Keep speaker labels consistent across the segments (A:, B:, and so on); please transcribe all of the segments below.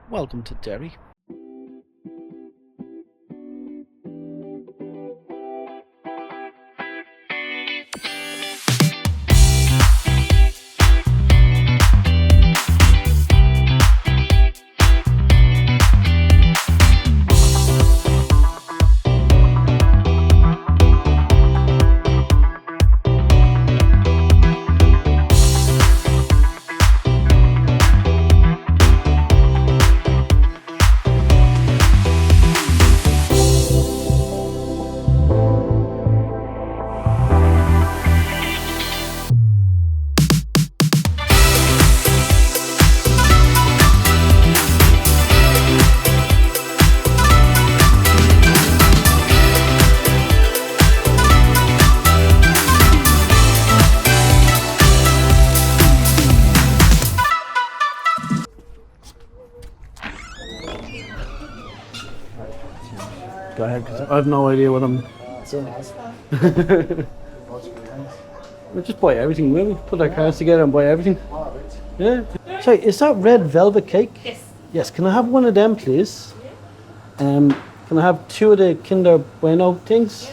A: Welcome to Derry. Go ahead, because I have no idea what I'm... We'll just buy everything, will we? Put our cards together and buy everything. Yeah. Sorry, is that red velvet cake?
B: Yes.
A: Yes, can I have one of them, please? Can I have 2 of the Kinder Bueno things?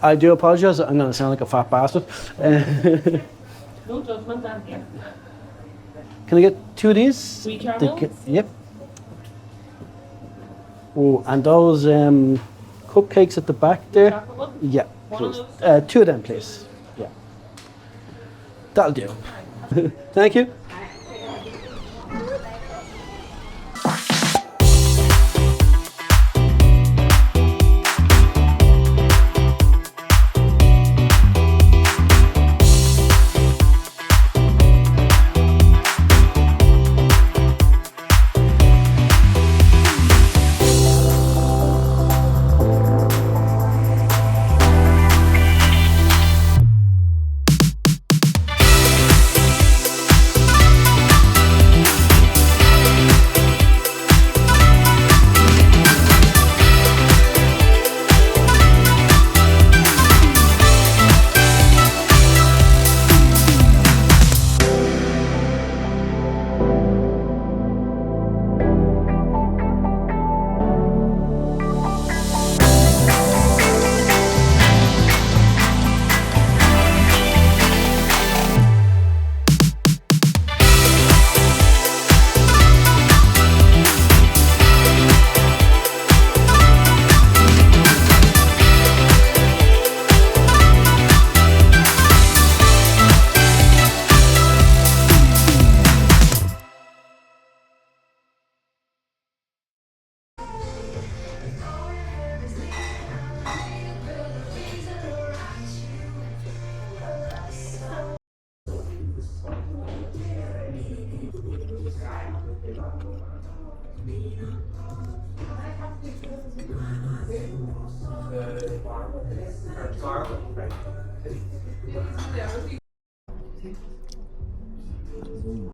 A: I do apologise, I'm going to sound like a fat bastard.
B: No judgment on here.
A: Can I get 2 of these?
B: 3 caramels?
A: Yep. Oh, and those cupcakes at the back there?
B: Chocolate one?
A: Yeah,
B: One of
A: please.
B: those?
A: 2 of them, please. Yeah. That'll do. Thank you.